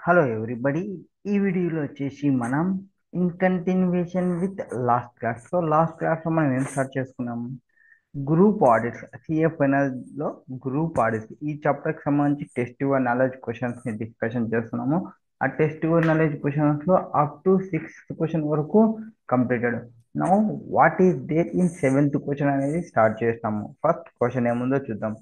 Hello everybody. ఈ వీడియోలో వచ్చేసి మనం in continuation with last class. Last క్లాస్లో మనం ఏం స్టార్ట్ చేసుకున్నాం? గ్రూప్ ఆడిట్స్, సిఎఫ్ఎన్ఎల్లో గ్రూప్ ఆడిట్స్ ఈ చాప్టర్కి సంబంధించి టెస్ట్ యువర్ నాలెడ్జ్ క్వశ్చన్స్ని డిస్కషన్ చేస్తున్నాము. ఆ టెస్ట్ యువర్ నాలెడ్జ్ క్వశ్చన్స్లో అప్ టు సిక్స్త్ క్వశ్చన్ వరకు completed. Now what is there in seventh question అనేది స్టార్ట్ చేస్తాము. ఫస్ట్ క్వశ్చన్ ఏముందో చూద్దాం.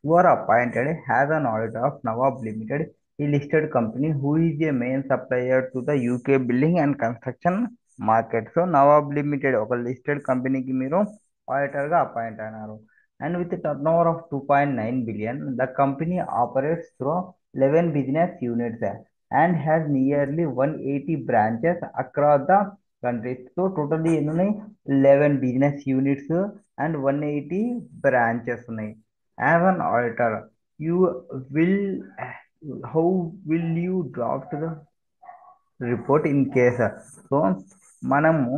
You are appointed has an auditor of Nawab Limited, a listed company who is a main supplier to the UK building and construction market. So Nawab limited ఒక listed కంపెనీకి మీరు ఆడిటర్గా appoint అయినారు. And with turn over of 2.9 billion, the company operates through 11 business units and has nearly 180 branches across the countries. So totally ఎన్ని ఉన్నాయి? 11 business units and 180 branches ఉన్నాయి. As an auditor you will how will you draft the report in case? So మనము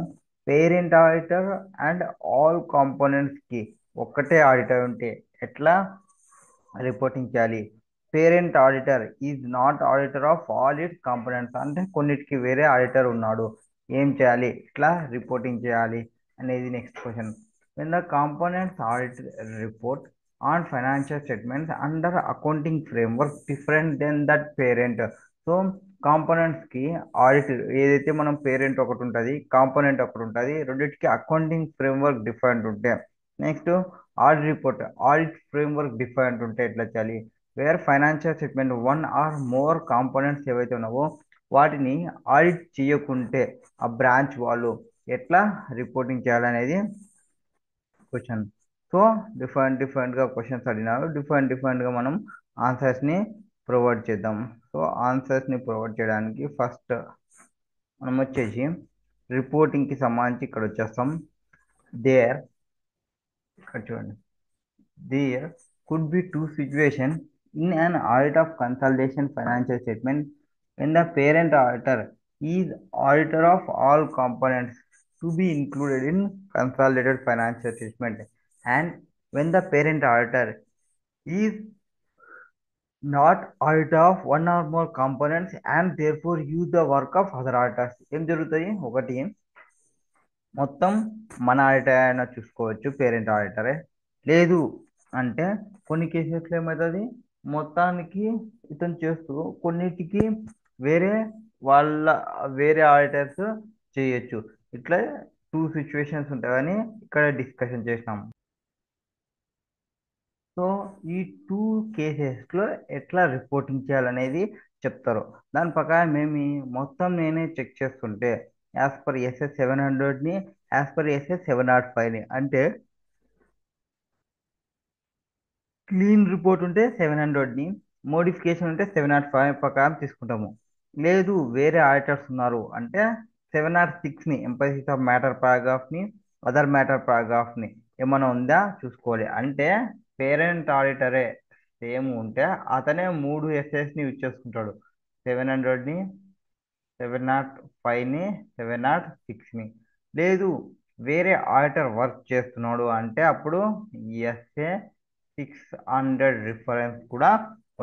parent auditor and all కాంపోనెంట్స్కి ఒక్కటే auditor ఉంటే ఎట్లా reporting చేయాలి? Parent auditor is not auditor of all its components, అంటే కొన్నిటికి వేరే auditor ఉన్నాడు, ఏం చేయాలి, ఎట్లా రిపోర్టింగ్ చేయాలి అనేది next question. When the components audit report on financial statements under accounting framework different then that parent. So కాంపోనెంట్స్కి ఆడిట్ ఏదైతే మనం పేరెంట్ ఒకటి ఉంటుంది, కాంపోనెంట్ ఒకటి ఉంటుంది, రెండింటికి అకౌంటింగ్ ఫ్రేమ్వర్క్ డిఫరెంట్ ఉంటే next audit report audit framework different ఉంటే ఎట్లా చేయాలి? Where financial statement one or more components ఏవైతే ఉన్నావో వాటిని ఆడిట్ చేయకుంటే ఆ బ్రాంచ్ వాళ్ళు ఎట్లా రిపోర్టింగ్ చేయాలనేది క్వశ్చన్. సో డిఫరెంట్గా క్వశ్చన్స్ అడిగినారు, డిఫరెంట్గా మనం ఆన్సర్స్ని ప్రొవైడ్ చేద్దాం. సో ఆన్సర్స్ని ప్రొవైడ్ చేయడానికి ఫస్ట్ మనం వచ్చేసి రిపోర్టింగ్కి సంబంధించి ఇక్కడ వచ్చేస్తాం. దేర్ ఇక్కడ చూడండి, there could be two situations in an audit of consolidation financial statement when the parent auditor is auditor of all components to be included in consolidated financial statement, and when the parent auditor is not auditor of one or more components and therefore use the work of other auditors. ఏం జరుగుతుంది? ఒకటి, మొత్తం మన auditor అయినా చూసుకోవచ్చు, parent ఆడిటరే. లేదు అంటే కొన్ని కేసెస్లో ఏమవుతుంది, మొత్తానికి ఇతను చేస్తూ కొన్నిటికి వేరే వాళ్ళ వేరే ఆడిటర్స్ చేయొచ్చు. ఇట్లా టూ సిచ్యువేషన్స్ ఉంటాయని ఇక్కడ డిస్కషన్ చేసినాం. సో ఈ టూ కేసెస్లో ఎట్లా రిపోర్టింగ్ చేయాలనేది చెప్తారు. దాని ప్రకారం మేము మొత్తం నేనే చెక్ చేస్తుంటే యాజ్ పర్ ఎస్ఎస్ 700ని, యాజ్ పర్ ఎస్ఎస్ 705ని, అంటే క్లీన్ రిపోర్ట్ ఉంటే 700ని, మోడిఫికేషన్ ఉంటే 705 ప్రకారం తీసుకుంటాము. లేదు వేరే ఆడిటర్స్ ఉన్నారు అంటే 706ని, ఎంపసిస్ ఆఫ్ మ్యాటర్ పారాగ్రాఫ్ని, అదర్ మ్యాటర్ పారాగ్రాఫ్ని ఏమైనా ఉందా చూసుకోవాలి. అంటే పేరెంట్ ఆడిటరే సేమ్ ఉంటే అతనే మూడు ఎస్ఎస్ని యూజ్ చేసుకుంటాడు, 700ని, 705ని, 706ని. లేదు వేరే ఆడిటర్ వర్క్ చేస్తున్నాడు అంటే అప్పుడు ఎస్ఏ 600 రిఫరెన్స్ కూడా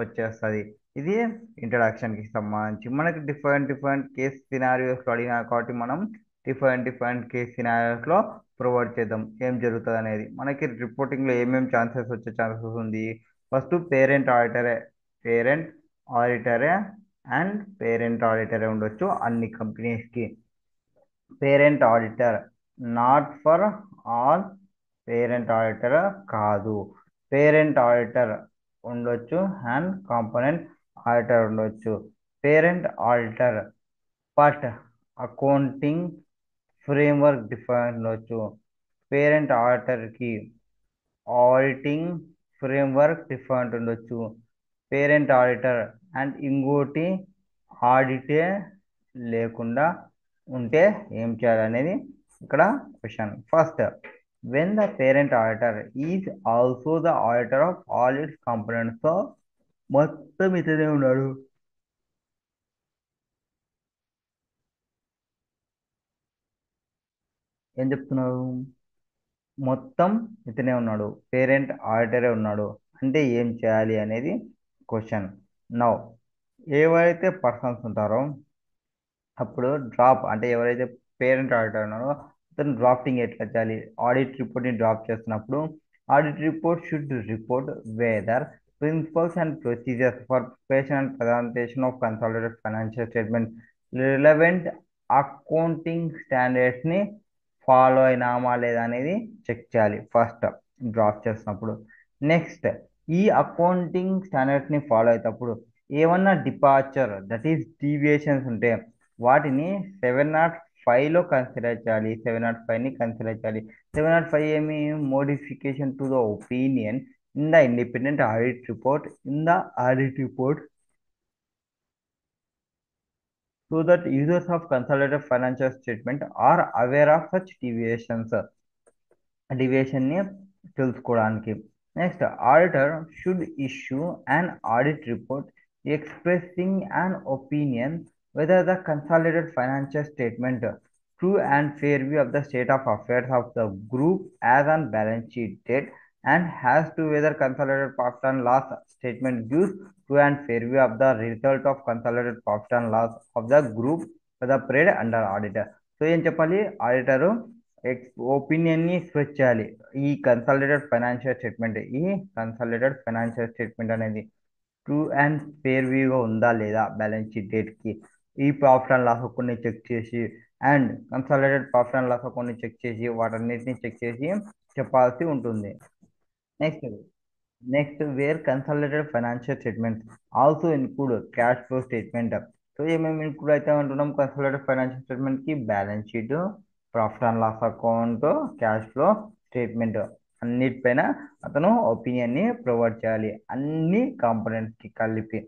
వచ్చేస్తుంది. ఇది ఇంట్రడక్షన్కి సంబంధించి మనకి డిఫరెంట్ కేస్ సినారియోస్లో అడిగినా కాబట్టి మనం డిఫరెంట్ కేస్ సినారియోస్లో ప్రొవైడ్ చేద్దాం ఏం జరుగుతుంది అనేది. మనకి రిపోర్టింగ్లో ఏమేమి ఛాన్సెస్ వచ్చే ఛాన్సెస్ ఉంది? ఫస్ట్ పేరెంట్ ఆడిటరే అండ్ పేరెంట్ ఆడిటరే ఉండొచ్చు అన్ని కంపెనీస్కి. Parent auditor not for all, parent auditor కాదు. పేరెంట్ ఆడిటర్ ఉండొచ్చు అండ్ కాంపోనెంట్ ఆడిటర్ ఉండొచ్చు. Parent auditor but accounting framework different ఉండొచ్చు. పేరెంట్ ఆడిటర్కి ఆడిటింగ్ ఫ్రేమ్వర్క్ డిఫరెంట్ ఉండొచ్చు. పేరెంట్ ఆడిటర్ అండ్ ఇంకోటి ఆడిటే లేకుండా ఉంటే ఏం చేయాలనేది ఇక్కడ question. First, when the parent auditor is also the auditor of all its components. So మొత్తం ఇతనే ఉన్నాడు, ఏం చెప్తున్నారు? మొత్తం ఇతనే ఉన్నాడు, పేరెంట్ ఆడిటరే ఉన్నాడు అంటే ఏం చేయాలి అనేది క్వశ్చన్. నౌ ఎవరైతే పర్సన్స్ ఉంటారో అప్పుడు డ్రాప్ అంటే ఎవరైతే పేరెంట్ ఆడిటర్ ఉన్నారో అతను డ్రాఫ్టింగ్ ఎట్లా చేయాలి, ఆడిట్ రిపోర్ట్ని డ్రాప్ చేస్తున్నప్పుడు audit report should report whether principles and procedures for preparation and presentation of consolidated financial statement relevant accounting స్టాండర్డ్స్ని ఫాలో అయినామా లేదా అనేది చెక్ చేయాలి ఫస్ట్ డ్రాప్ చేసినప్పుడు. నెక్స్ట్, ఈ అకౌంటింగ్ స్టాండర్డ్స్ని ఫాలో అయ్యేటప్పుడు ఏమన్నా డిపార్చర్ దట్ ఈస్ డీవియేషన్స్ ఉంటే వాటిని 705లో కన్సిడర్ చేయాలి. 705ని కన్సిడర్ చేయాలి. 705 ఏమి modification to the opinion in the independent audit report so that users of consolidated financial statement are aware of such deviation ని తెలుసుకోవడానికి. Next, auditor should issue an audit report expressing an opinion whether the consolidated financial statement true and fair view of the state of affairs of the group as on balance sheet date and has to whether consolidated profit and loss statement gives true and fair view of the result of consolidated profit and loss of the group for the period under auditor. So ఏం చెప్పాలి, auditor ఒపీనియన్ని express చేయాలి. ఈ consolidated financial statement అనేది true and fair వ్యూగా ఉందా లేదా balance sheet డేట్కి, ఈ ప్రాఫిట్ అండ్ లాస్ అకౌంట్ని చెక్ చేసి and consolidated profit and loss అకౌంట్ని చెక్ చేసి వాటన్నిటిని చెక్ చేసి చెప్పాల్సి ఉంటుంది. Next where consolidated financial statement also include cash flow statement. So ఏమేమి ఇన్క్లూడ్ అయితే ఉంటున్నాం కన్సాలిడేటెడ్ ఫైనాన్షియల్ స్టేట్మెంట్కి, balance sheet, profit and loss account, cash flow statement అన్నిటిపైన అతను ఒపీనియన్ని ప్రొవైడ్ చేయాలి అన్ని కాంపోనెంట్స్కి కలిపి.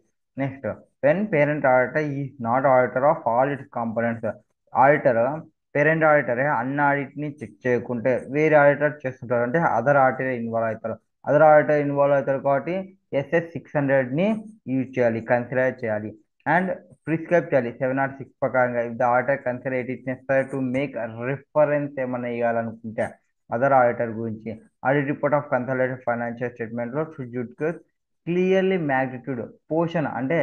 Next, when parent auditor is not auditor of all its components. Auditor parent ఆడిటరే అన్ని ఆడిట్ని చెక్ చేయకుంటే వేరే ఆడిటర్ చేస్తుంటారు, అంటే అదర్ ఆడిటర్ ఇన్వాల్వ్ అవుతారు. అదర్ ఆడిటర్ ఇన్వాల్వ్ అవుతారు కాబట్టి SS600ని యూజ్ చేయాలి, కన్సిడర్ చేయాలి అండ్ ప్రిస్క్రైబ్ చేయాలి 706 ప్రకారంగా. If the auditor consider it is necessary to make reference ఏమైనా ఇవ్వాలనుకుంటే అదర్ ఆడిటర్ గురించి, audit report of consolidated financial స్టేట్మెంట్లో షుడ్ క్లియర్లీ మ్యాగ్నిట్యూడ్ పోర్షన్ అంటే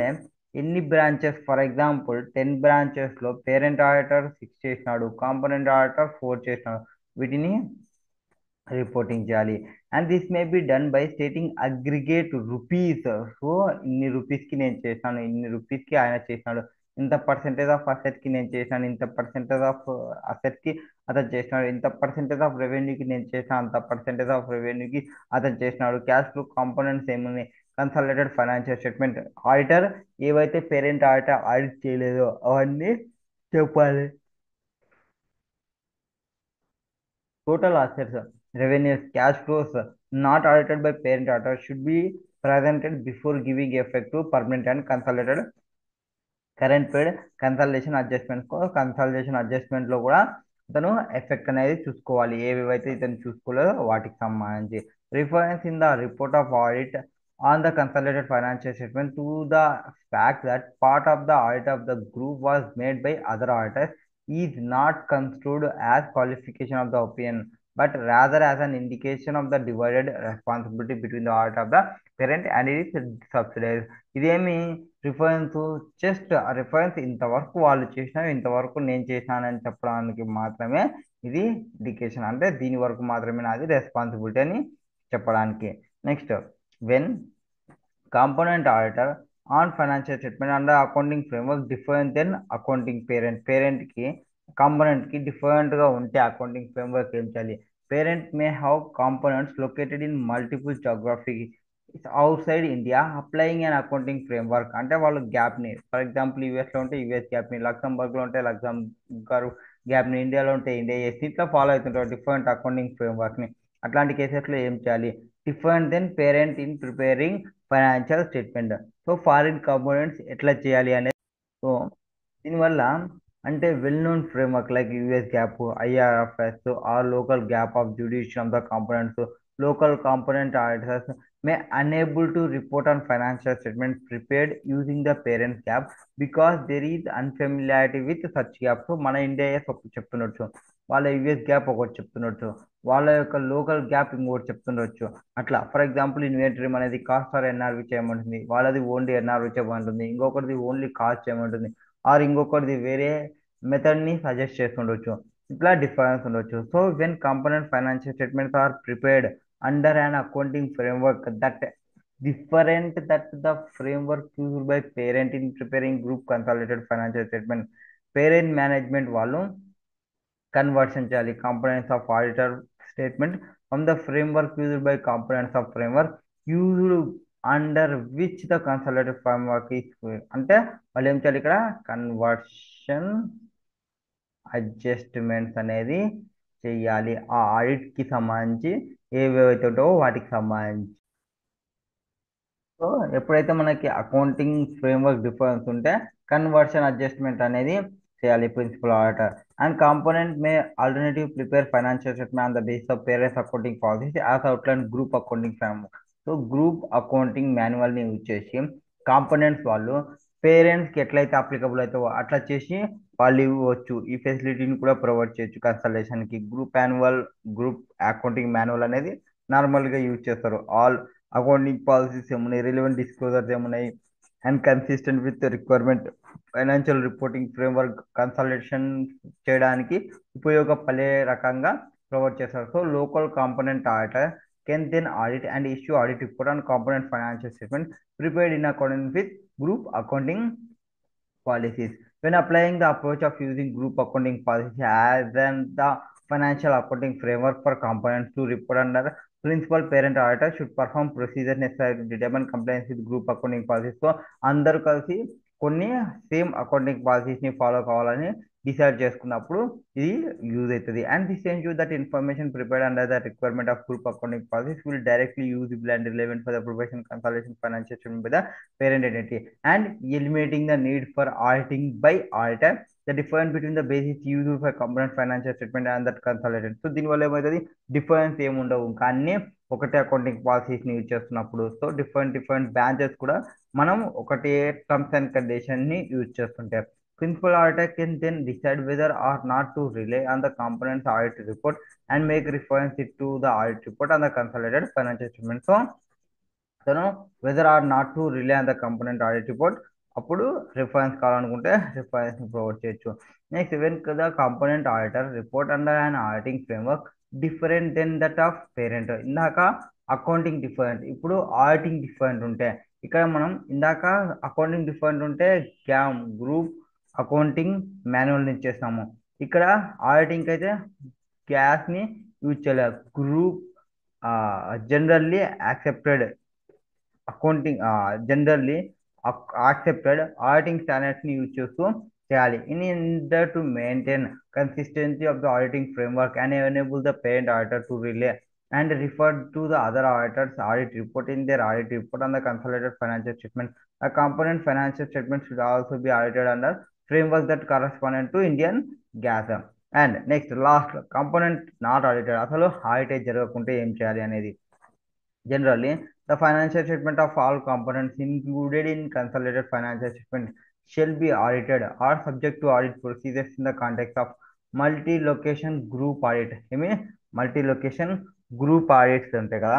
ఎన్ని బ్రాంచెస్, ఫర్ ఎగ్జాంపుల్ 10 బ్రాంచెస్లో పేరెంట్ ఆడిటర్ 6 చేసినాడు, కాంపోనెంట్ ఆడిటర్ 4 చేసినాడు, వీటిని రిపోర్టింగ్ చేయాలి. And this may be done by stating aggregate rupees. So ఇన్ని రూపీస్కి నేను చేసినాను, ఇన్ని రూపీస్కి ఆయన చేసినాడు, ఇంత పర్సెంటేజ్ ఆఫ్ అసెట్కి నేను చేసినాను, ఇంత పర్సెంటేజ్ ఆఫ్ అసెట్కి అతను చేసినాడు, ఇంత పర్సెంటేజ్ ఆఫ్ రెవెన్యూకి నేను చేసినా, అంత పర్సెంటేజ్ ఆఫ్ రెవెన్యూకి అతను చేసినాడు. క్యాష్ ఫ్లో కాంపోనెంట్స్ ఏమున్నాయి, కన్సాలిడేటెడ్ ఫైనాన్షియల్ స్టేట్మెంట్ ఆడిటర్ ఏవైతే పేరెంట్ ఆడిటర్ ఆడిట్ చేయలేదో అవన్నీ చెప్పాలి. Total assets, revenues, cash flows not audited by parent auditor should be presented before giving effect to permanent and consolidated current period consolidation అడ్జస్ట్మెంట్లో కూడా అతను effect అనేది చూసుకోవాలి, ఏవేవైతే ఇతను చూసుకోలేదో వాటికి సంబంధించి. Reference in the report of audit on the consolidated financial statement to the fact that part of the audit of the group was made by other auditors is not construed as qualification of the opinion but rather as an indication of the divided responsibility between the audit of the parent and it subsidise. ఇదేమి reference, just ఆ reference ఇంతవరకు వాళ్ళు చేసినావు ఇంతవరకు నేను చేసినానని చెప్పడానికి మాత్రమే ఇది ఇండికేషన్, అంటే దీని వరకు మాత్రమే నాది రెస్పాన్సిబిలిటీ అని చెప్పడానికి. Next, when component auditor on financial statement and accounting framework different then accounting పేరెంట్కి కాంపోనెంట్కి డిఫరెంట్గా ఉంటే అకౌంటింగ్ ఫ్రేమ్వర్క్ ఏం చేయాలి, parent may have components located in multiple geography outside India applying and accounting framework. అంటే వాళ్ళు గ్యాప్ని, ఫర్ ఎగ్జాంపుల్ యూఎస్లో ఉంటే యూఎస్ గ్యాప్ని, లక్సంబర్గ్లో ఉంటే లక్సంబర్గ్ గ్యాప్ని, ఇండియాలో ఉంటే ఇండియా ఇట్లా ఫాలో అవుతుంటారు డిఫరెంట్ అకౌంటింగ్ ఫ్రేమ్వర్క్ని. అట్లాంటి కేసెస్లో ఏం చేయాలి, different then parent in preparing financial statement. So foreign components ఎట్లా చేయాలి అనేది, సో దీనివల్ల అంటే well known framework like US GAAP, IRFS or local GAAP of judicial of the components, local component auditors may unable to report on financial statements prepared using the parent gap because there is unfamiliarity with such gap. So మన India చెప్తున్నట్టు వాళ్ళ US gap ఒకటి చెప్తున్నట్టు, వాళ్ళ యొక్క local gap ఇంకోటి చెప్తుండొచ్చు. అట్లా ఫర్ ఎగ్జాంపుల్ ఇన్వెంటరీ అనేది కాస్ట్ ఆర్ ఎన్ఆర్వి చేయమంటుంది, వాళ్ళది ఓన్లీ ఎన్ఆర్వి చేయమంటుంది, ఇంకొకటిది ఓన్లీ కాస్ట్ చేయమంటుంది, ఆర్ ఇంకొకటిది వేరే మెథడ్ని సజెస్ట్ చేస్తుండొచ్చు. ఇట్లా డిఫరెన్స్ ఉండొచ్చు. So when component financial statements are prepared under an accounting framework that different that the framework used by parent in preparing group consolidated financial statement, parent management వాళ్ళు conversion చేయాలి components of auditor statement from the framework used by components of framework used under which the consultative framework is, అంటే వాళ్ళు ఏం చేయాలి ఇక్కడ conversion adjustments అనేది చెయ్యాలి ఆ ఆడిట్కి సంబంధించి ఏవేవైతే ఉంటావో వాటికి సంబంధించి. సో ఎప్పుడైతే మనకి అకౌంటింగ్ ఫ్రేమ్వర్క్ డిఫరెన్స్ ఉంటే కన్వర్షన్ అడ్జస్ట్మెంట్ అనేది చేయాలి principal auditor. And component may alternative prepare financial statement on the base of parent's accounting policies as outline group accounting framework. So group accounting మాన్యువల్ని యూజ్ చేసి components వాళ్ళు పేరెంట్స్కి ఎట్లయితే applicable అవుతావో అట్లా చేసి వాళ్ళు ఇవ్వచ్చు. ఈ ఫెసిలిటీని కూడా ప్రొవైడ్ చేయొచ్చు కన్సల్టేషన్కి. గ్రూప్ అకౌంటింగ్ మాన్యువల్ అనేది నార్మల్గా యూజ్ చేస్తారు. ఆల్ అకౌంటింగ్ పాలసీస్ ఏమున్నాయి, రిలవెంట్ డిస్క్లోజర్స్ ఏమున్నాయి, and consistent with requirement financial reporting framework consultation చేయడానికి ఉపయోగపడే రకంగా ప్రొవైడ్ చేస్తారు. So local component auditor can then audit and issue audit report on component financial statement prepared in accordance with group accounting policies. When applying the approach of using group accounting policy as and the financial accounting framework for components to report under principal parent auditor should perform procedures necessary to determine compliance with group accounting policies. So అందరూ కలిసి కొన్ని same accounting పాలసీస్ని follow కావాలని decide చేసుకున్నప్పుడు ఇది use అవుతుంది. And this ensure that information prepared under the requirement of group accounting policies will directly usable and relevant for the preparation consultation financial statement by the parent entity and eliminating the need for auditing by auditor. The difference between the basis used for component financial statement and that consolidated. So దీనివల్ల ఏమవుతుంది, difference ఏముండవు, కానీ ఒకటే accounting పాలసీస్ని use చేస్తున్నప్పుడు. So different branches కూడా మనం ఒకటే టర్మ్స్ అండ్ కండిషన్ని యూజ్ చేస్తుంటాం. Principal auditor can then decide whether or not to rely on the components audit report and make reference it to the audit report on the consolidated financial statement. So తను whether or not to rely on the component audit report అప్పుడు reference కావాలనుకుంటే reference provide చేయొచ్చు. Next when the component auditor report under and auditing framework different then that of parent. ఇందాక accounting different, ఇప్పుడు auditing different ఉంటే, ఇక్కడ మనం ఇందాక accounting different ఉంటే గ్రూప్ అకౌంటింగ్ మాన్యువల్ ఇచ్చేస్తాము. ఇక్కడ ఆడిటింగ్ అయితే గ్యాస్ని యూజ్ చేయలేదు, group generally accepted accounting generally accepted auditing స్టాండర్డ్స్ని యూజ్ చేస్తూ చేయాలి. In to maintain consistency of the auditing framework and enable the parent auditor to rely and refer to the other auditors audit report in their audit report on the consolidated financial statement. A component financial statement should also be audited under framework that correspondent to Indian GAAP. And next last component not audited, అసలు audit జరగకుంటే ఏం చేయాలి అనేది. Generally, the financial statement of all components included in consolidated financial statement shall be audited or subject to audit procedures in the context of multi-location group audit. I mean, multi-location group audits ఉంటాయి కదా.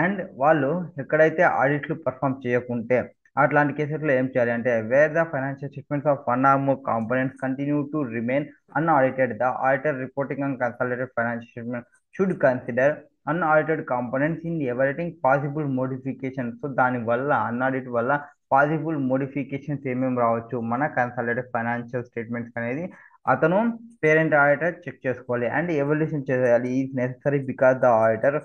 And వాళ్ళు ఎక్కడైతే ఆడిట్లు perform చేయకుంటే అట్లాంటి కేసెస్లో ఏం చేయాలి అంటే, where the financial statements of one or more components continue to remain unaudited, the auditor reporting on consolidated financial statement should consider unaudited components in everything possible modification. So దానివల్ల unaudit వల్ల possible modifications ఏమేమి రావచ్చు మన consolidated financial statements అనేది అతను parent auditor check చేసుకోవాలి and evolution చేయాలి. Is necessary because the auditor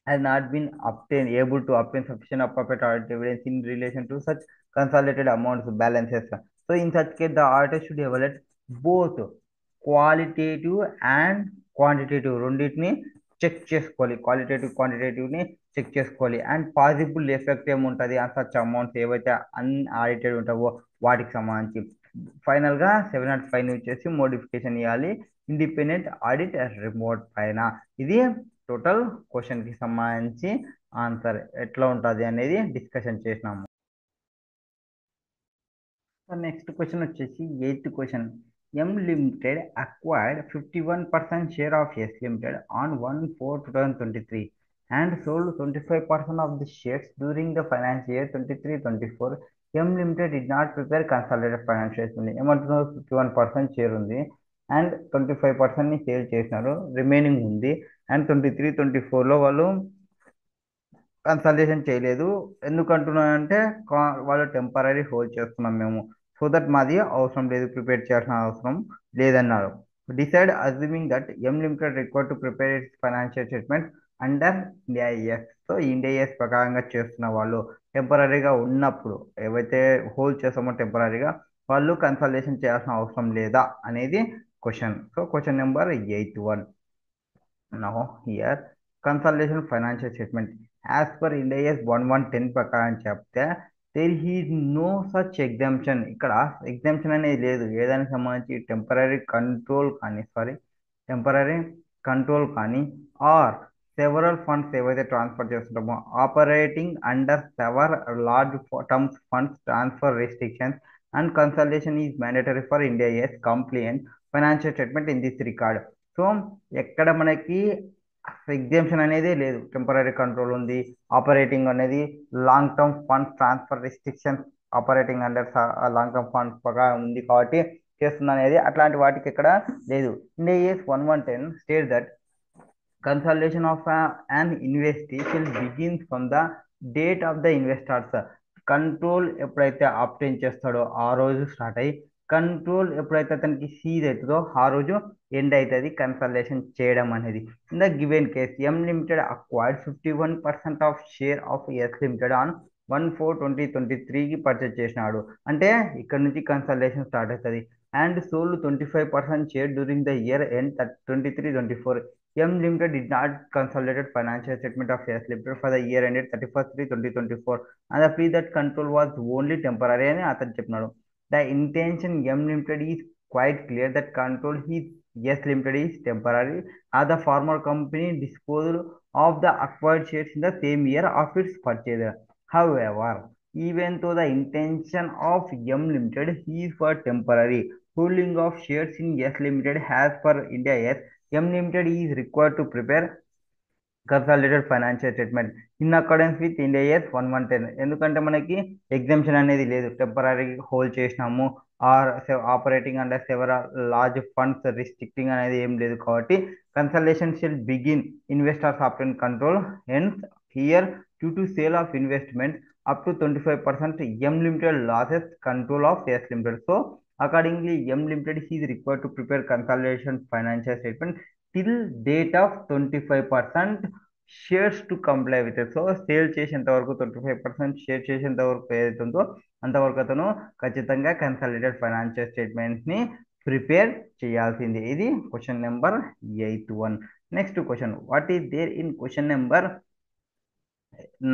has not been able to obtain sufficient appropriate audit evidence in relation to such consolidated amounts balances. So in such case, the auditor should evaluate both qualitative and quantitative రెండింటిని check చేసుకోవాలి, qualitative క్వాంటిటేటివ్ని check చేసుకోవాలి. And possible effect ఏముంటుంది ఆ such amounts ఏవైతే అన్ఆడిటెడ్ ఉంటావో వాటికి సంబంధించి. ఫైనల్గా 705 వచ్చేసి మోడిఫికేషన్ ఇవ్వాలి ఇండిపెండెంట్ ఆడిట్ రిపోర్ట్ పైన. ఇది టోటల్ క్వశ్చన్కి సంబంధించి ఆన్సర్ ఎట్లా ఉంటుంది అనేది డిస్కషన్ చేసినాము. నెక్స్ట్ క్వశ్చన్ వచ్చేసి 8th question. M Limited acquired 51% share of S Limited on 1/4/2023 and sold 25% of the shares during the financial year 23-24. M Limited did not prepare consolidated financial statement. ఏమంటున్నారు 51% share ఉంది and 25% ని sale చేసినారు, remaining ఉంది. And 23-24లో వాళ్ళు consultation చేయలేదు. ఎందుకంటున్నానంటే వాళ్ళు temporary hold చేస్తున్నాం మేము, సో దట్ మాది అవసరం లేదు, ప్రిపేర్ చేయాల్సిన అవసరం లేదన్నారు. Decide assuming that M Limited require to prepare its financial statement under Ind AS. So Ind AS ప్రకారంగా చేస్తున్న వాళ్ళు టెంపరీగా ఉన్నప్పుడు ఏవైతే హోల్డ్ చేస్తామో టెంపరీగా వాళ్ళు కన్సల్టేషన్ చేయాల్సిన అవసరం లేదా అనేది question. So question number 81. Now here consolidation financial statement as per Ind AS 1110 ప్రకారం చెప్తే there is no such exemption. ఇక్కడ ఎగ్జామ్షన్ అనేది లేదు. ఏదానికి సంబంధించి టెంపరీ కంట్రోల్ కానీ ఆర్ సెవరల్ ఫండ్స్ ఏవైతే ట్రాన్స్ఫర్ చేస్తుంటామో operating under severe large terms funds transfer restrictions and consolidation is mandatory for Ind AS compliant financial statement in this record. So ఎక్కడ మనకి ఎగ్జామ్షన్ అనేది లేదు. టెంపరీ కంట్రోల్ ఉంది, operating అనేది long term funds transfer restrictions operating under long term funds ఉంది కాబట్టి చేస్తుంది అనేది అట్లాంటి వాటికి ఎక్కడ లేదు. Ind ace 1110 state that consultation of an investee shall begin from the date of the investors. Control ఎప్పుడైతే అప్టైన్ చేస్తాడో ఆ రోజు స్టార్ట్ అయ్యి కంట్రోల్ ఎప్పుడైతే అతనికి సీజ్ అవుతుందో ఆ రోజు ఎండ్ అవుతుంది కన్సల్టేషన్ చేయడం అనేది. In the given case M Limited acquired 51% of share of S Limited on 1/4/2023కి పర్చేజ్ చేసినాడు అంటే ఇక్కడ నుంచి కన్సల్టేషన్ స్టార్ట్ అవుతుంది. And sold 25% share during the year end 23-24. M Limited did not consolidated financial statement of S Limited for the year ended 31/3/2024 and the plea that control was only temporary అని అతను చెప్పినాడు. The intention M Limited is quite clear that control is S Limited is temporary as the former company disposed of the acquired shares in the same year of its purchase. However, even though the intention of M Limited is for temporary holding of shares in S Limited as per India S, M Limited is required to prepare consolidated financial statement in accordance with India years 1110. ఎందుకంటే మనకి exemption అనేది లేదు, temporary hold చేసినాము or operating under several large funds restricting అనేది ఏం లేదు కాబట్టి consultation shall begin investors option control hence here due to sale of investment up to 25% M Limited losses control of S Limited. So accordingly M Limited is required to prepare consolidation financial statement till date of 25% shares to comply with. So sale చేసేంత వరకు 25% share చేసేంత వరకు ఏదైతే ఉందో అంతవరకు అతను ఖచ్చితంగా consolidated financial స్టేట్మెంట్ని prepare చేయాల్సింది. ఇది question number 81. Next question what is there in question number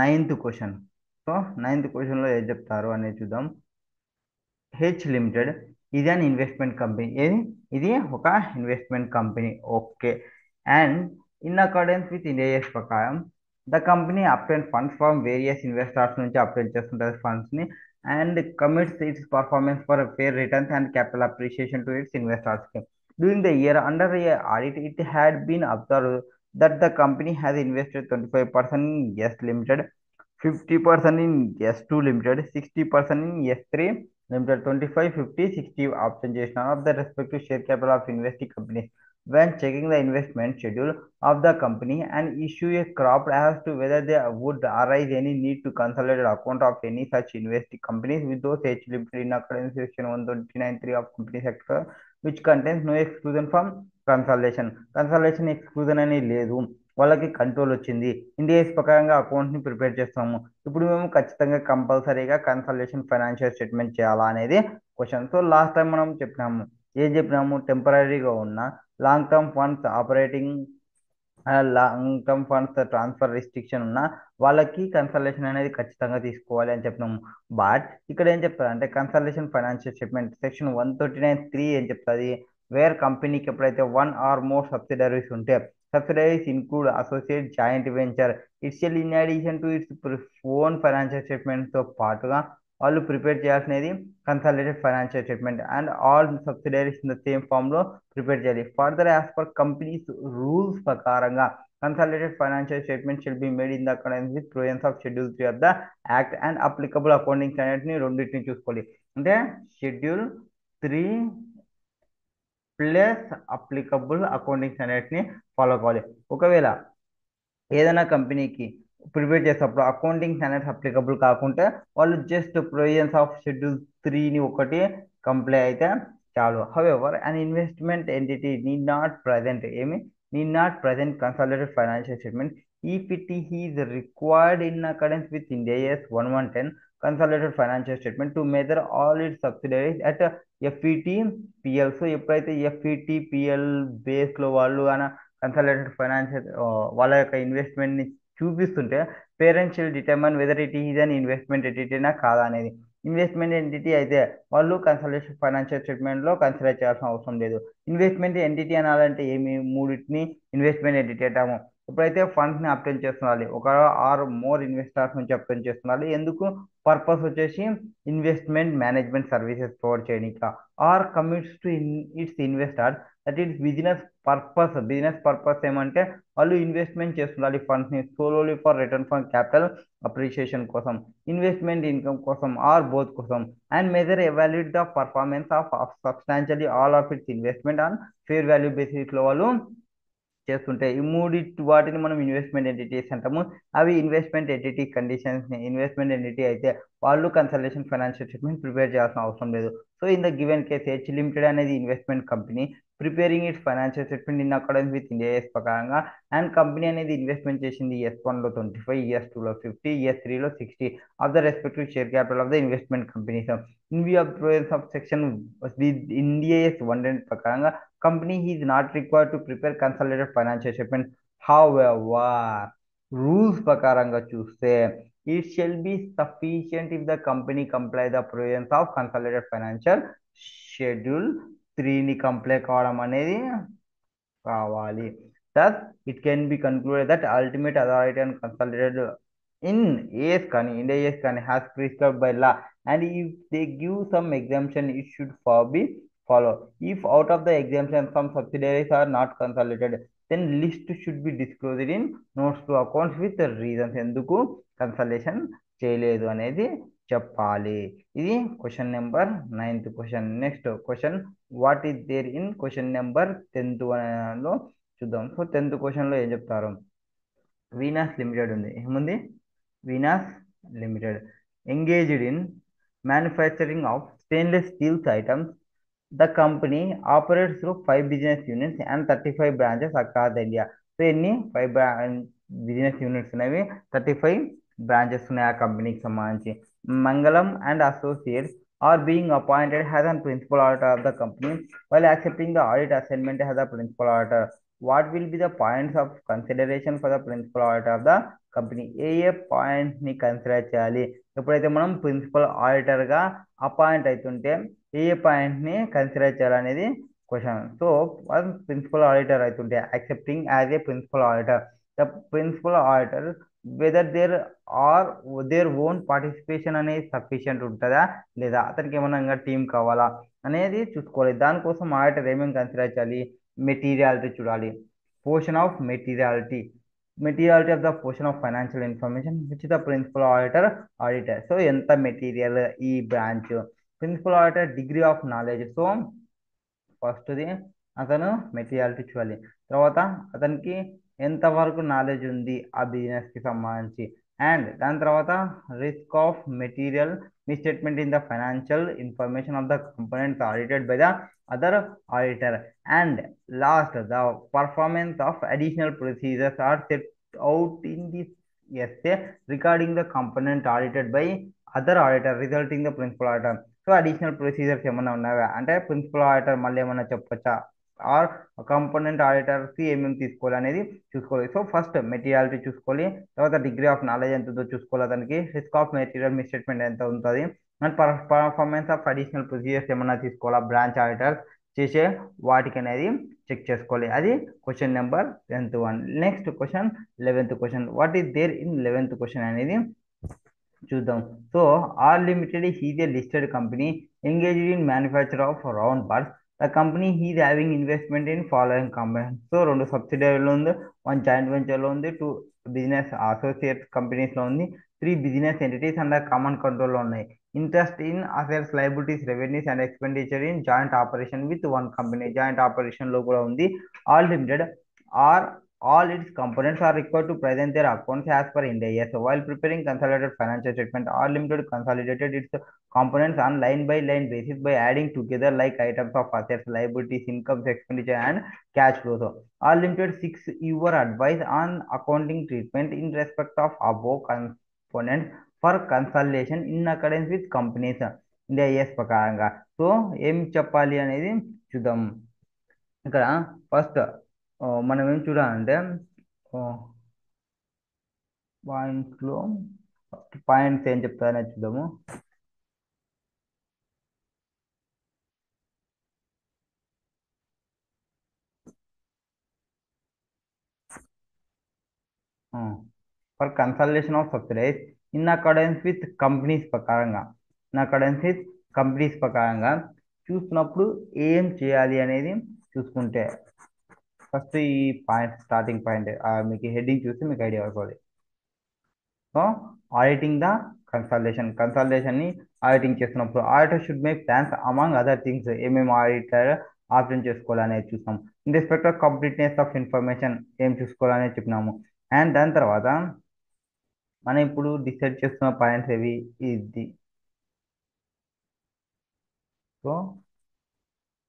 9th question. So 9th క్వశ్చన్లో ఏం చెప్తారు అనేది చూద్దాం. హెచ్ లిమిటెడ్ ఇది అన్ ఇన్వెస్ట్మెంట్ కంపెనీ. ఇది ఒక investment company. Okay. And in accordance with Ind AS ప్రకారం the company obtain funds from various investors నుంచి అప్టైన్ చేస్తుంటుంది ఫండ్స్ని and commits its performance for fair returns and capital appreciation to its ఇన్వెస్టర్స్కి. During the year under a audit it had been observe that the company has invested 25% in S limited, 50% in S2 Limited, 60% in S3 Limited, 25, 50, 60 option చేసిన of the respective share capital of investing companies. When checking the investment schedule of the company and issue a crop as to whether there would arise any need to consolidate account of any such investing companies with those H Limited in accordance with section 129(3) of Company Sector, which contains no exclusion from consolidation. Consolidation exclusion అనేది లేదు, వాళ్ళకి control వచ్చింది, India's ప్రకారంగా అకౌంట్ని prepare చేస్తాము, ఇప్పుడు మేము ఖచ్చితంగా కంపల్సరీగా కన్సల్టేషన్ ఫైనాన్షియల్ స్టేట్మెంట్ చేయాలా అనేది క్వశ్చన్. సో లాస్ట్ టైం మనం చెప్పినాము, ఏం చెప్పినాము, టెంపరీగా ఉన్న long term funds operating long term funds transfer restriction ఉన్న వాళ్ళకి కన్సల్టేషన్ అనేది ఖచ్చితంగా తీసుకోవాలి అని చెప్పినాము. బట్ ఇక్కడ ఏం చెప్తారు అంటే కన్సల్టేషన్ ఫైనాన్షియల్ స్టేట్మెంట్ సెక్షన్ 139(3) ఏం చెప్తుంది, వేర్ కంపెనీకి ఎప్పుడైతే 1 or more సబ్సిడరీస్ ఉంటే subsidiaries include associate joint venture, it shall in addition to its own financial statements తో పాటుగా వాళ్ళు ప్రిపేర్ చేయాల్సినది consolidated financial statement and all subsidiaries in the same ఫామ్లో ప్రిపేర్ చేయాలి. Further as per companies rules ప్రకారంగా consolidated financial statement shall be made in the accordance with provisions of schedule 3 of the act and applicable accounting standards ని రెండింటిని చూసుకోవాలి. అంటే schedule 3 plus applicable accounting standards ని follow కావాలి. ఒకవేళ ఏదైనా కంపెనీకి ప్రిపేర్ చేసేటప్పుడు అకౌంటింగ్ స్టాండర్డ్స్ అప్లికబుల్ కాకుంటే వాళ్ళు జస్ట్ ప్రొవిజన్స్ ఆఫ్ షెడ్యూల్ 3ని ఒకటి కంప్లై అయితే చాలు. However an investment entity need not present consolidated financial statement if it is required in accordance with Ind AS 1110 consolidated financial statement to measure all its subsidiaries at FETPL. So ఎప్పుడైతే FETPL బేస్లో వాళ్ళు consolidated financial వాళ్ళ యొక్క ఇన్వెస్ట్మెంట్ని చూపిస్తుంటే parents shall determine whether it is an investment ఎంటిటీనా కాదా అనేది. ఇన్వెస్ట్మెంట్ ఎంటిటీ అయితే వాళ్ళు కన్సాలిడేటెడ్ ఫైనాన్షియల్ స్టేట్మెంట్లో కన్సిడర్ చేయాల్సిన అవసరం లేదు. ఇన్వెస్ట్మెంట్ ఎంటిటీ అనాలంటే ఏమి, మూడింటిని ఇన్వెస్ట్మెంట్ ఎంటిటీ అంటాము. ఎప్పుడైతే ఫండ్స్ని అప్టెన్ చేస్తున్నారు, ఒక ఆర్ మోర్ ఇన్వెస్టర్స్ నుంచి అప్టెన్ చేస్తున్నారు, ఎందుకు పర్పస్ వచ్చేసి ఇన్వెస్ట్మెంట్ మేనేజ్మెంట్ సర్వీసెస్ ప్రొవైడ్ చేయడానికి or commits to its investors that is business purpose ఏమంటే వాళ్ళు ఇన్వెస్ట్మెంట్ చేస్తున్నారు ఫండ్స్ని solely for return for capital appreciation కోసం, ఇన్వెస్ట్మెంట్ ఇన్కమ్ కోసం ఆర్ బోత్ కోసం and measure evaluate the performance of substantially all of its investment on fair value బేసిస్లో వాళ్ళు చేస్తుంటే ఈ వాటిని మనం ఇన్వెస్ట్మెంట్ ఎంటిటీస్ అంటాము. అవి ఇన్వెస్ట్మెంట్ ఎంటిటీ కండిషన్స్ని ఇన్వెస్ట్మెంట్ ఎంటిటీ అయితే వాళ్ళు కన్సల్టేషన్ ఫైనాన్షియల్ స్టేట్మెంట్ ప్రిపేర్ చేయాల్సిన అవసరం లేదు. So in the given case H limited అనేది investment company preparing its financial statement in accordance with Ind AS ప్రకారంగా అండ్ కంపెనీ అనేది ఇన్వెస్ట్మెంట్ చేసింది S1లో 25, S2లో 50, S3లో 60 of the respective share capital of the investment companies in view of provisions of section Ind AS 110 ప్రకారంగా company is not required to prepare consolidated financial statement. However, rules ప్రకారంగా చూస్తే it shall be sufficient if the company comply the provisions of consolidated financial schedule 3ని comply కావడం అనేది కావాలి. Thus, it can be concluded that ultimate authority on consolidated in AS కానీ Ind AS కానీ has prescribed by law and if they give some exemption it should be follow. If out of the exemption some subsidiaries are not consolidated then list should be disclosed in notes to accounts with the reasons ఎందుకు consultation చేయలేదు అనేది చెప్పాలి. ఇది question number 9th question. Next question what is there in question number 10th లో చూద్దాం. So 10th క్వశ్చన్లో ఏం చెప్తారు, వీనస్ లిమిటెడ్ ఉంది, ఏముంది Venus limited engaged in manufacturing of stainless steel items. The company operates through 5 business units and 35 branches across India. So ఎన్ని 5 business units ఉన్నవి, 35 branches ఉన్నాయి ఆ కంపెనీకి సంబంధించి. మంగళం and associates are being appointed as a principal auditor of the company while accepting the audit assignment as a principal auditor. What will be the points of consideration for the principal auditor of the company? ఏ point ని consider చేయాలి ఎప్పుడైతే మనం principal auditor గా appoint అవుతుంటే ఏ point ని consider చేయాలనేది క్వశ్చన్. సో ప్రిన్సిపల్ ఆడిటర్ అవుతుంటే accepting as a principal auditor the principal auditor whether their own participation అనేది సఫిషియంట్ ఉంటుందా లేదా, అతనికి ఏమన్నా ఇంకా టీం కావాలా అనేది చూసుకోవాలి. దానికోసం ఆడిటర్ ఏమేమి కన్సిడర్ చేయాలి, మెటీరియాలిటీ చూడాలి, portion of materiality of the portion of financial information which the principal auditor. So ఎంత మెటీరియల్ ఈ branch, principal auditor degree of knowledge. So ఫస్ట్ది అతను మెటీరియాలిటీ చూడాలి, తర్వాత అతనికి ఎంతవరకు నాలెడ్జ్ ఉంది ఆ బిజినెస్కి సంబంధించి, అండ్ దాని తర్వాత risk of material misstatement in the financial information of the components audited by the other auditor, and last the performance of additional procedures are set out in this essay regarding the component audited by other auditor resulting the principal auditor. So additional procedures ఏమన్నా ఉన్నాయా అంటే principal auditor మళ్ళీ ఏమన్నా చెప్పొచ్చా, are component ఆడిటర్కి ఏమేమి తీసుకోవాలి అనేది చూసుకోవాలి. సో ఫస్ట్ మెటీరియాలిటీ చూసుకోవాలి, తర్వాత డిగ్రీ ఆఫ్ నాలెడ్జ్ ఎంత ఉందో చూసుకోవాలి, అతనికి రిస్క్ ఆఫ్ మెటీరియల్ మిస్స్టేట్మెంట్ ఎంత ఉంటుంది, and performance of additional procedures ఏమన్నా తీసుకోవాలా బ్రాంచ్ ఆడిటర్స్ చేసే వాటికి అనేది చెక్ చేసుకోవాలి. అది question number 10th 1. Next question 11th question. What is there in 11th question అనేది చూద్దాం. So R limited is a listed company engaged in manufacture of round bars. The company is having investment in following company. So రెండు సబ్సిడరీలో ఉంది, one joint వెంచర్లో ఉంది, two business associate కంపెనీస్లో ఉంది, three business entities under common కంట్రోల్లో ఉన్నాయి. Interest in assets liabilities revenues and expenditure in joint operation with one company. Joint ఆపరేషన్లో కూడా ఉంది. All limited are all its components are required to present their accounts as per Ind AS. So while preparing consolidated financial statement, all limited consolidated its components on line by line basis by adding together like items of assets, liabilities, incomes, expenditure, and cash flow. So all limited seeks your advice on accounting treatment in respect of above components for consolidation in accordance with companies Ind AS ప్రకారంగా. So ఏం చెప్పాలి అనేది చూద్దాం. ఇక్కడ first మనం ఏం చూడాలంటే పాయింట్లో పాయింట్స్ ఏం చెప్తారనే చూద్దాము. For consultation of subsidise in accordance with companies ప్రకారంగా, ఇన్ అకార్డెన్స్ విత్ కంపెనీస్ ప్రకారంగా చూసుకున్నప్పుడు ఏం చేయాలి అనేది చూసుకుంటే ఫస్ట్ ఈ పాయింట్ స్టార్టింగ్ పాయింట్ మీకు హెడ్డింగ్ చూస్తే మీకు ఐడియా అవుతుంది. సో ఆడిటింగ్ ద కన్సల్టేషన్ని ఆడిటింగ్ చేస్తున్నప్పుడు auditor should make plans among other things. ఏమేమి ఆడిటర్ ఆప్షన్ చేసుకోవాలనేది చూస్తాం. In respect of completeness of information ఏం చూసుకోవాలనేది చెప్పినాము. అండ్ దాని తర్వాత మనం ఇప్పుడు డిసైడ్ చేస్తున్న పాయింట్స్ ఏవి ఇది. So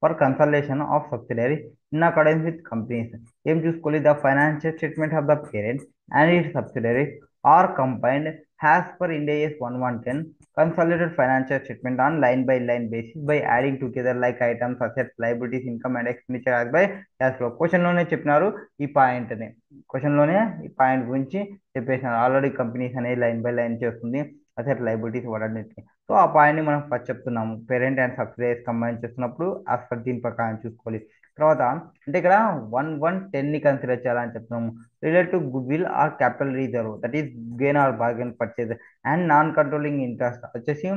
for consultation of subsidiary in accordance with companies ఏం చూసుకోవాలి. The financial statement of the parent and it subsidiaries are combined as per Ind AS 1110 consolidated financial statement on line by line basis by adding together like items, assets, liabilities, income and expenditure as by cash flow. క్వశ్చన్లోనే చెప్పినారు ఈ పాయింట్ని, క్వశ్చన్లోనే ఈ point గురించి చెప్పేసినారు. Already companies అనేది line by line చేస్తుంది, asset liabilities వాటన్నిటిని. So ఆ పాయింట్ని మనం ఫస్ట్ చెప్తున్నాము. పేరెంట్ అండ్ సబ్సిడరీస్ కంబైన్ చేస్తున్నప్పుడు యాజ్ పర్ దీని ప్రకారం చూసుకోవాలి. తర్వాత అంటే ఇక్కడ 1110ని కన్సిడర్ చేయాలని చెప్తున్నాము. Relate to good will or capital reserve, that is gain or bargain purchase and non controlling interest వచ్చేసి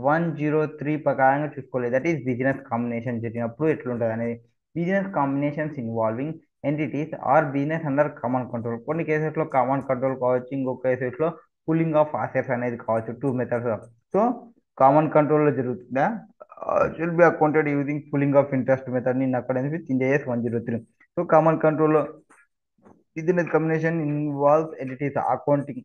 103 ప్రకారంగా చూసుకోవాలి. దట్ ఈస్ బిజినెస్ కాంబినేషన్ జరిగినప్పుడు ఎట్లుంటుంది అనేది. Business combinations involving entities are business under common control. కొన్ని కేసెస్లో కామన్ కంట్రోల్ కావచ్చు, ఇంకొక కేసెస్లో పూలింగ్ ఆఫ్ అసెట్స్ అనేది కావచ్చు. Two methods. సో కామన్ కంట్రోల్లో జరుగుతుందా, should be accounted using pooling of interest method in accordance with Ind AS 103. So common కంట్రోల్లో business combination involves entities accounting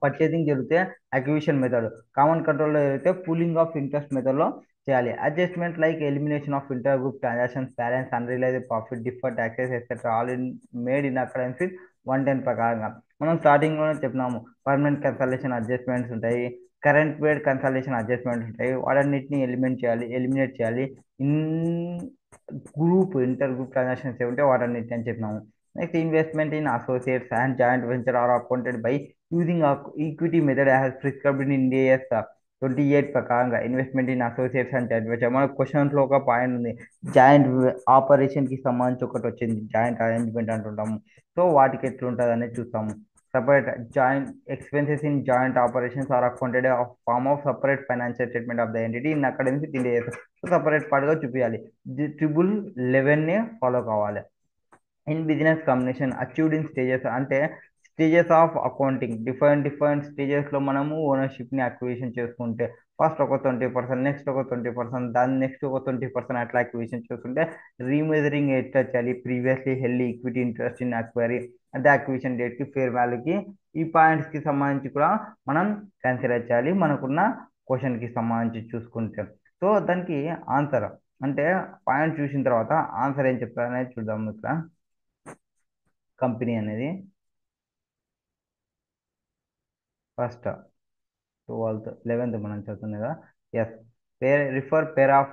purchasing జరిగితే అక్విజిషన్ మెథడ్, కామన్ కంట్రోల్లో జరిగితే pooling of interest మెథడ్లో చేయాలి. Adjustment like elimination of inter group transactions, balance, unrealised profit, deferred taxes etcetera all made in accordance with 110 ప్రకారంగా. మనం స్టార్టింగ్లోనే చెప్పినాము పర్మనెంట్ కన్సల్టేషన్ అడ్జస్ట్మెంట్స్ ఉంటాయి, కరెంట్ పీరియడ్ కన్సల్టేషన్ అడ్జస్ట్మెంట్స్ ఉంటాయి. వాటన్నిటిని ఎలిమినేట్ చేయాలి. In group inter group transactions ఏమంటే వాటన్నిటిని అని చెప్పినాము. Next investment in associates and joint venture are accounted by using equity method as prescribed in Ind AS 28 ప్రకారంగా. Investment in associates and joint venture మన క్వశ్చన్స్లో ఒక పాయింట్ ఉంది, జాయింట్ ఆపరేషన్కి సంబంధించి ఒకటి వచ్చింది, జాయింట్ అరేంజ్మెంట్ అంటుంటాము. సో వాటికి ఎట్లుంటుంది అనేది చూస్తాము. separate joint expenses in joint operations are accounted of form of separate financial statement of the entity in accordance with Ind AS. So separate పార్ట్గా చూపించాలి. ట్రిబుల్ 11ని ఫాలో కావాలి. In business combination achieved in stages అంటే stages of accounting, different స్టేజెస్లో మనము ఓనర్షిప్ని acquisition చేసుకుంటే first ఒక 20%, next ఒక 20%, దాని నెక్స్ట్ ఒక 20% అట్లా అక్విజిషన్ చేసుకుంటే రీమెజరింగ్ ఎట్లా చేయాలి, previously held equity interest in acquiree అంటే అక్విజిషన్ డేట్కి ఫేర్ వాల్యూకి. ఈ పాయింట్స్కి సంబంధించి కూడా మనం కన్సిడర్ చేయాలి మనకున్న క్వశ్చన్కి సంబంధించి చూసుకుంటే. సో దానికి ఆన్సర్ అంటే పాయింట్ చూసిన తర్వాత ఆన్సర్ ఏం చెప్తారనేది చూద్దాం. ఇక్కడ కంపెనీ అనేది ఫస్ట్ 11th మనం చదువుతుంది కదా. ఎస్, పేర్ ఆఫ్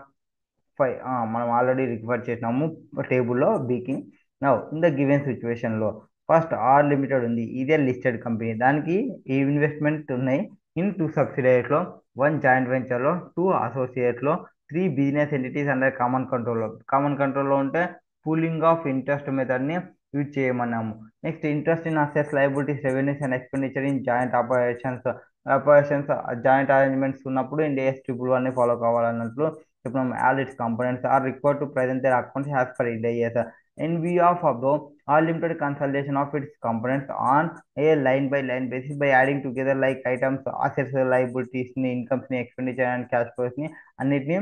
5 మనం ఆల్రెడీ రిఫర్ చేసినాము టేబుల్లో బీకి. నౌ ఇన్ ద గివెన్ సిచ్యువేషన్లో ఫస్ట్ ఆర్ లిమిటెడ్ ఉంది, ఇదే లిస్టెడ్ కంపెనీ, దానికి ఈ ఇన్వెస్ట్మెంట్ ఉన్నాయి ఇన్ 2 సబ్సిడరీస్లో, 1 జాయింట్ వెంచర్లో, 2 అసోసియేట్స్లో, 3 బిజినెస్ ఎంటిటీస్ అండర్ కామన్ కంట్రోల్లో ఉంటే పూలింగ్ ఆఫ్ ఇంట్రెస్ట్ మెథడ్ని యూజ్ చేయమన్నాము. Next interest in assets liabilities revenues and expenditure in joint operations persons joint arrangements ఉన్నప్పుడు ఇండియాస్ ట్రిపుల్ వన్ ఫాలో కావాలన్నట్లు ఇప్పుడు all its components are required to present their accounts as per India's in view of above all limited consolidation of its components on a line by line basis by adding together like items assets liabilities ని incomes ని expenditure and cash flows ని అన్నిటిని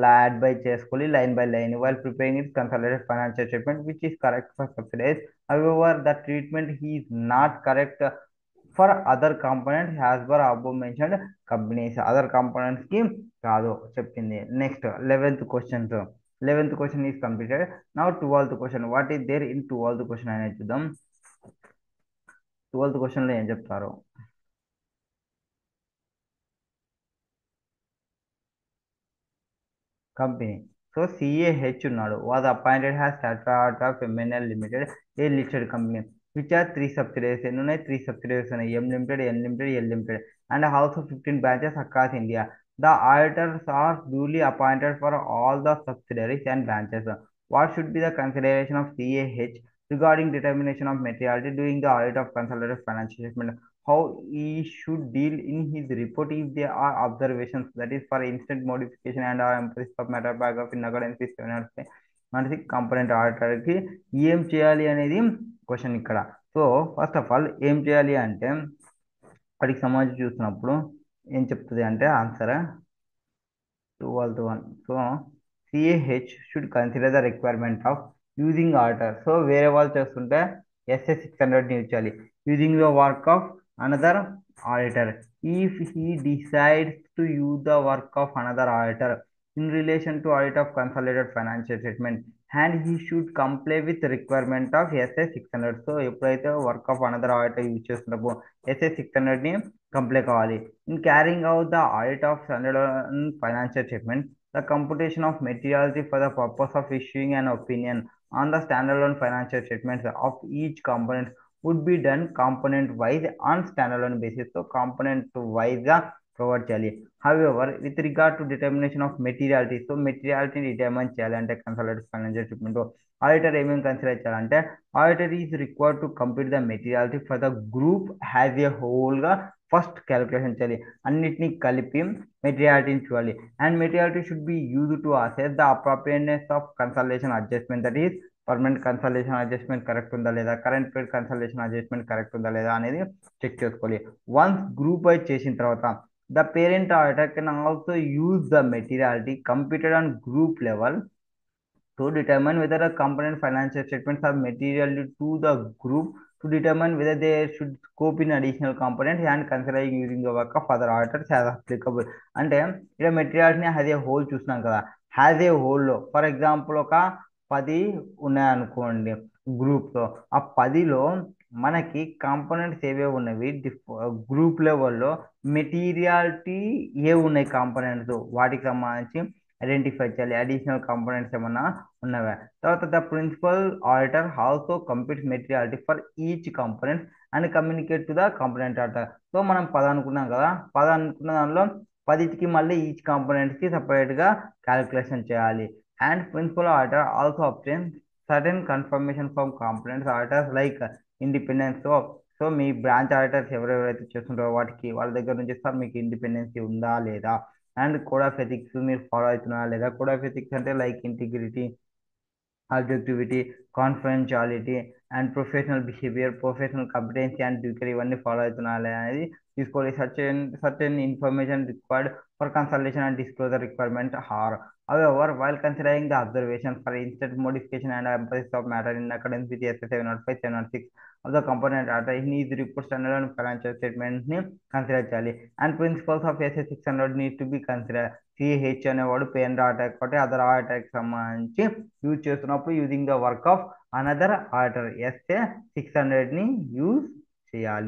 add by చేసుకోవాలి line by line while preparing its consolidated financial statement which is correct for subsidiaries. However, the treatment is not correct for other components as per above mentioned companies. Other components కి కాదు చెప్పింది. Next 11th question is completed. Now 12th question what is there in 12th question అనేది చూద్దాం. 12th question లో ఏం చెప్తారు. Company so CAH ఉన్నాడు was appointed has statute of MNL limited a listed company which are 3 subsidiaries ఎన్ని ఉన్నాయి 3 subsidiaries ఉన్నాయి M limited N limited L limited and also 15 branches across India. The auditors are duly appointed for all the subsidiaries and branches. What should be the consideration of CAH regarding determination of materiality during the audit of consolidated financial statement? How he should deal in his report if there are observations, that is for instant modification and or emphasis of matter paragraph in accordance with మనకి component ఆడిటర్కి ఏం చేయాలి అనేది question ఇక్కడ. So first of all ఏం చేయాలి అంటే వాటికి సంబంధించి చూసినప్పుడు ఏం చెప్తుంది అంటే answer 12th one. So CAH should consider the requirement of using auditor. So వేరే వాళ్ళు చేస్తుంటే SA 600 ని ఇచ్చాలి using the work of another auditor. If he decides to use the work of another auditor in relation to audit of consolidated financial statement and he should comply with the requirement of SA 600. So ఎప్పుడైతే work of another auditor use చేస్తున్నప్పుడు SA 600 ని comply కావాలి. In carrying out the audit of standalone financial statement, the computation of materiality for the purpose of issuing an opinion on the standalone financial statements of each component would be done component wise on standalone basis. So component wise గా provide చేయాలి. However, with regard to determination of materiality, so materiality determine చేయాలంటే consolidated financial statement auditor ఏమేమి consider చేయాలంటే auditor is required to complete the materiality for the group has a whole గా first calculation చేయాలి అన్నిటినీ కలిపి మెటీరియాలిటీని చూడాలి. And materiality should be use to assess the appropriateness of consultation adjustment, that is permanent consultation adjustment correct ఉందా లేదా, current period consultation adjustment correct ఉందా లేదా అనేది చెక్ చేసుకోవాలి. వన్స్ గ్రూప్ వైజ్ చేసిన తర్వాత the parent auditor can also use the materiality computed on group level to determine whether a component financial statements are material to the group, to determine whether they should scope in additional components and considering using the work of other auditors as applicable. అంటే ఇక్కడ మెటీరియాలిటీని has a whole చూసినాం కదా, has a హోల్లో for example ఒక 10 ఉన్నాయనుకోండి గ్రూప్లో, ఆ 10లో మనకి components ఏవే ఉన్నవి గ్రూప్ లెవెల్లో మెటీరియాలిటీ ఏ ఉన్నాయి కాంపోనెంట్స్ వాటికి సంబంధించి ఐడెంటిఫై చేయాలి. అడిషనల్ కాంపోనెంట్స్ ఏమన్నా ఉన్నవా. తర్వాత the principal auditor also computes materiality for each component and communicate to the component auditor. So మనం 10 అనుకున్నాం కదా, 10 అనుకున్న దానిలో 10కి మళ్ళీ ఈచ్ కాంపోనెంట్కి సపరేట్గా క్యాలిక్యులేషన్ చేయాలి. And principal auditor also obtain certain confirmation from components auditors like independence. So మీ బ్రాంచ్ ఆడిటర్స్ ఎవరెవరైతే చేస్తుంటారో వాళ్ళ దగ్గర నుంచి సార్ మీకు ఇండిపెండెన్సీ ఉందా లేదా, అండ్ కోడ్ ఆఫ్ ఎథిక్స్ మీరు ఫాలో అవుతున్నారా లేదా. కోడ్ ఆఫ్ ఎథిక్స్ అంటే like integrity, objectivity, confidentiality and professional behaviour, professional competency and duty ఇవన్నీ ఫాలో అవుతున్నారా అనేది తీసుకోవాలి. Certain information required for consultation and disclosure requirement are. However, while considering the observations for instant modification and emphasis of matter in accordance with SA 705, 706 of the component data, in his report standalone financial statements ni consider chali. And principles of SA 600 need to be considered. CH అనేవాడు parent auditor కాబట్టి other ఆడిటర్కి సంబంధించి use చేస్తున్నప్పుడు using the work of another auditor SA 600 ని use చేయాలి.